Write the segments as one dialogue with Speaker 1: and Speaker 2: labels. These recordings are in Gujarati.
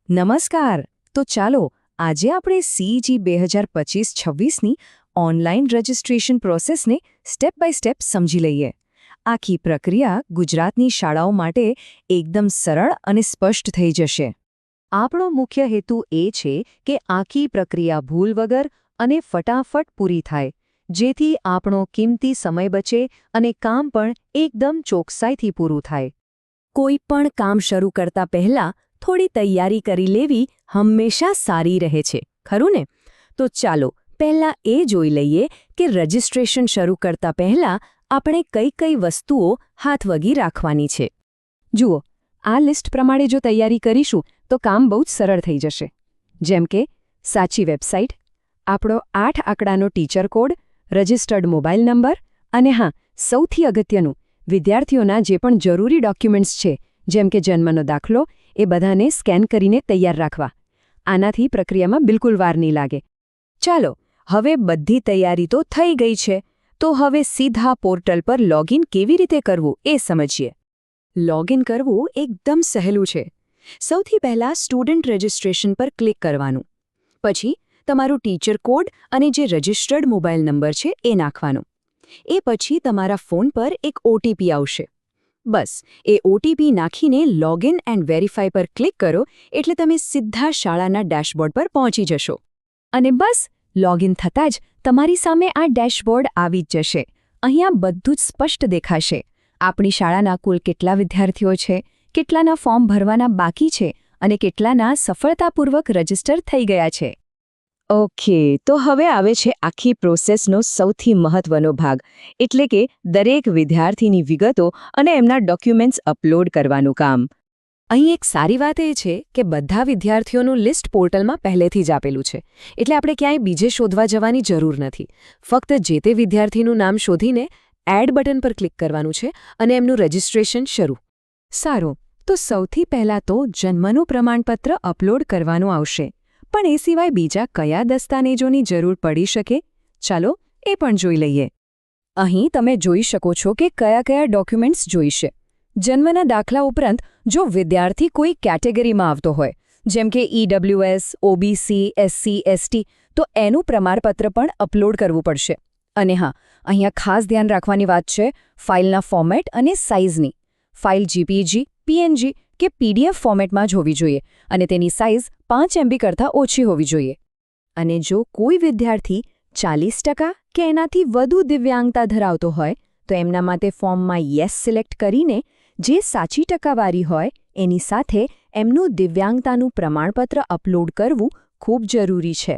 Speaker 1: નમસ્કાર. તો ચાલો આજે આપણે સીજી 2025-26ની ઓનલાઈન રજિસ્ટ્રેશન પ્રોસેસને સ્ટેપ બાય સ્ટેપ સમજી લઈએ. આખી પ્રક્રિયા ગુજરાતની શાળાઓ માટે એકદમ સરળ અને સ્પષ્ટ થઈ જશે. આપણો મુખ્ય હેતુ એ છે કે આખી પ્રક્રિયા ભૂલ વગર અને ફટાફટ પૂરી થાય, જેથી આપણો કિંમતી સમય બચે અને કામ પણ એકદમ ચોકસાઈથી પૂરું થાય. કોઈ પણ કામ શરૂ કરતા પહેલા થોડી તૈયારી કરી લેવી હંમેશા સારી રહે છે, ખરું ને? તો ચાલો પહેલા એ જોઈ લઈએ કે રજિસ્ટ્રેશન શરૂ કરતા પહેલા આપણે કઈ કઈ વસ્તુઓ હાથવગી રાખવાની છે. જુઓ, આ લિસ્ટ પ્રમાણે જો તૈયારી કરીશું તો કામ બહુ જ સરળ થઈ જશે. જેમ કે સાચી વેબસાઇટ, આપણો 8 આંકડાનો teacher code, registered mobile number અને હા, સૌથી અગત્યનું, વિદ્યાર્થીઓના જે પણ જરૂરી ડોક્યુમેન્ટ્સ છે, જેમ કે જન્મનો દાખલો, એ બધાને સ્કેન કરીને તૈયાર રાખવા. આનાથી પ્રક્રિયામાં બિલકુલ વાર નહીં લાગે. ચાલો, હવે બધી તૈયારી તો થઈ ગઈ છે, તો હવે સીધા પોર્ટલ પર લોગિન કેવી રીતે કરવું એ સમજીએ. લોગિન કરવું એકદમ સહેલું છે. સૌથી પહેલાં સ્ટુડન્ટ રજિસ્ટ્રેશન પર ક્લિક કરવાનું. પછી તમારું ટીચર કોડ અને જે રજિસ્ટર્ડ મોબાઈલ નંબર છે એ નાખવાનો. એ પછી તમારા ફોન પર એક ઓટીપી આવશે. બસ એ ઓટીપી નાખીને લોગિન એન્ડ વેરીફાઈ પર ક્લિક કરો એટલે તમે સીધા શાળાના ડેશબોર્ડ પર પહોંચી જશો. અને બસ લોગિન થતાં જ તમારી સામે આ ડેશબોર્ડ આવી જ જશે. અહીંયા બધું જ સ્પષ્ટ દેખાશે. આપણી શાળાના કુલ કેટલા વિદ્યાર્થીઓ છે, કેટલાના ફોર્મ ભરવાના બાકી છે અને કેટલાના સફળતાપૂર્વક રજીસ્ટર થઈ ગયા છે. ઓકે, તો હવે આવે છે આખી પ્રોસેસનો સૌથી મહત્વનો ભાગ, એટલે કે દરેક વિદ્યાર્થીની વિગતો અને એમના ડોક્યુમેન્ટ્સ અપલોડ કરવાનું કામ. અહીં એક સારી વાત એ છે કે બધા વિદ્યાર્થીઓનું લિસ્ટ પોર્ટલમાં પહેલેથી જ આપેલું છે, એટલે આપણે ક્યાંય બીજે શોધવા જવાની જરૂર નથી. ફક્ત જે તે વિદ્યાર્થીનું નામ શોધીને એડ બટન પર ક્લિક કરવાનું છે અને એમનું રજિસ્ટ્રેશન શરૂ. સારું, તો સૌથી પહેલાં તો જન્મનું પ્રમાણપત્ર અપલોડ કરવાનું આવશે. પણ એ સિવાય બીજા કયા દસ્તાવેજોની જરૂર પડી શકે? ચાલો એ પણ જોઈ લઈએ. અહીં તમે જોઈ શકો છો કે કયા કયા ડોક્યુમેન્ટ્સ જોઈશે. જન્મના દાખલા ઉપરાંત જો વિદ્યાર્થી કોઈ કેટેગરીમાં આવતો હોય, જેમ કે EWS, OBC, SC, ST, તો એનું પ્રમાણપત્ર પણ અપલોડ કરવું પડશે. અને હા, અહીંયા ખાસ ધ્યાન રાખવાની વાત છે ફાઇલના ફોર્મેટ અને સાઇઝની. ફાઇલ JPG, PNG કે PDF ફોર્મેટમાં જ હોવી જોઈએ અને તેની સાઇઝ 5 MB કરતાં ઓછી હોવી જોઈએ. અને જો કોઈ વિદ્યાર્થી 40% કે એનાથી વધુ દિવ્યાંગતા ધરાવતો હોય તો એમના માટે ફોર્મમાં યસ સિલેક્ટ કરીને જે સાચી ટકાવારી હોય એની સાથે એમનું દિવ્યાંગતાનું પ્રમાણપત્ર અપલોડ કરવું ખૂબ જરૂરી છે.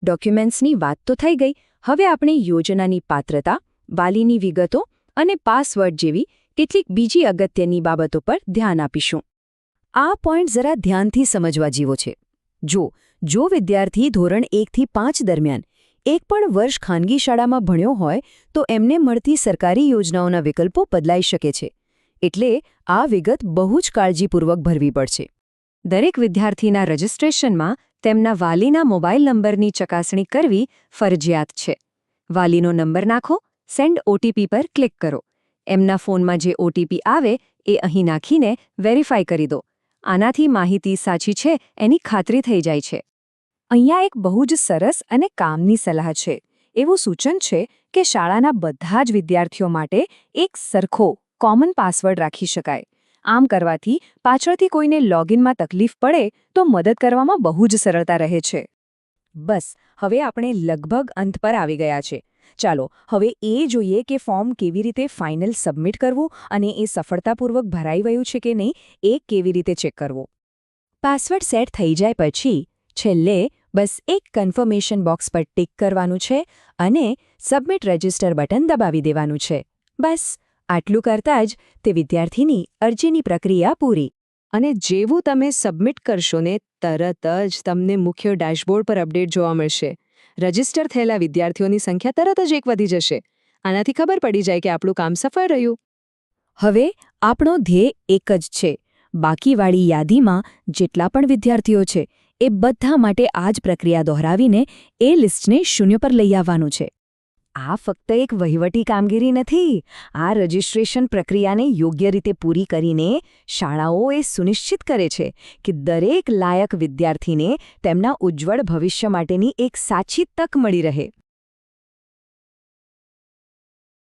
Speaker 1: ડોક્યુમેન્ટ્સની વાત તો થઈ ગઈ. હવે આપણે યોજનાની પાત્રતા, વાલીની વિગતો અને પાસવર્ડ જેવી કેટલીક બીજી અગત્યની બાબતો પર ધ્યાન આપીશું. આ પોઈન્ટ જરા ધ્યાનથી સમજવા જેવો છે. જો વિદ્યાર્થી ધોરણ 1 થી 5 દરમિયાન એક પણ વર્ષ ખાનગી શાળામાં ભણ્યો હોય તો એમને મળતી સરકારી યોજનાઓના વિકલ્પો બદલાઈ શકે છે. એટલે આ વિગત બહુ જ કાળજીપૂર્વક ભરવી પડશે. દરેક વિદ્યાર્થીના રજિસ્ટ્રેશનમાં તેમના વાલીના મોબાઈલ નંબરની ચકાસણી કરવી ફરજિયાત છે. વાલીનો નંબર નાખો, સેન્ડ OTP પર ક્લિક કરો. એમના ફોનમાં જે OTP આવે એ અહીં નાખીને વેરીફાઈ કરી દો. આનાથી માહિતી સાચી છે એની ખાતરી થઈ જાય છે. અહીંયા એક બહુ જ સરસ અને કામની સલાહ છે. એવું સૂચન છે કે શાળાના બધા જ વિદ્યાર્થીઓ માટે એક સરખો કોમન પાસવર્ડ રાખી શકાય. આમ કરવાથી પાછળથી કોઈને લોગિનમાં તકલીફ પડે તો મદદ કરવામાં બહુ જ સરળતા રહે છે. બસ હવે આપણે લગભગ અંત પર આવી ગયા છે. ચાલો હવે એ જોઈએ કે ફોર્મ કેવી રીતે ફાઇનલ સબમિટ કરવું અને એ સફળતાપૂર્વક ભરાઈ ગયું છે કે નહીં એ કેવી રીતે ચેક કરવું. પાસવર્ડ સેટ થઈ જાય પછી છેલ્લે બસ એક કન્ફર્મેશન બોક્સ પર ટિક કરવાનું છે અને સબમિટ રજિસ્ટર બટન દબાવી દેવાનું છે. બસ આટલું કરતાં જ તે વિદ્યાર્થીની અરજીની પ્રક્રિયા પૂરી. અને જેવું તમે સબમિટ કરશો ને તરત જ તમને મુખ્ય ડેશબોર્ડ પર અપડેટ જોવા મળશે. રજિસ્ટર થયેલા વિદ્યાર્થીઓની સંખ્યા તરત જ એક વધી જશે. આનાથી ખબર પડી જાય કે આપણું કામ સફળ રહ્યું. હવે આપણો ધ્યેય એક જ છે. બાકીવાળી યાદીમાં જેટલા પણ વિદ્યાર્થીઓ છે એ બધા માટે આ જ પ્રક્રિયા દોહરાવીને એ લિસ્ટને 0 પર લઈ આવવાનું છે. આ ફક્ત એક વહીવટી કામગીરી નથી. આ રજિસ્ટ્રેશન પ્રક્રિયાને યોગ્ય રીતે પૂરી કરીને શાળાઓ એ સુનિશ્ચિત કરે છે કે દરેક લાયક વિદ્યાર્થીને તેમના ઉજ્જવળ ભવિષ્ય માટેની એક સાચી તક મળી રહે.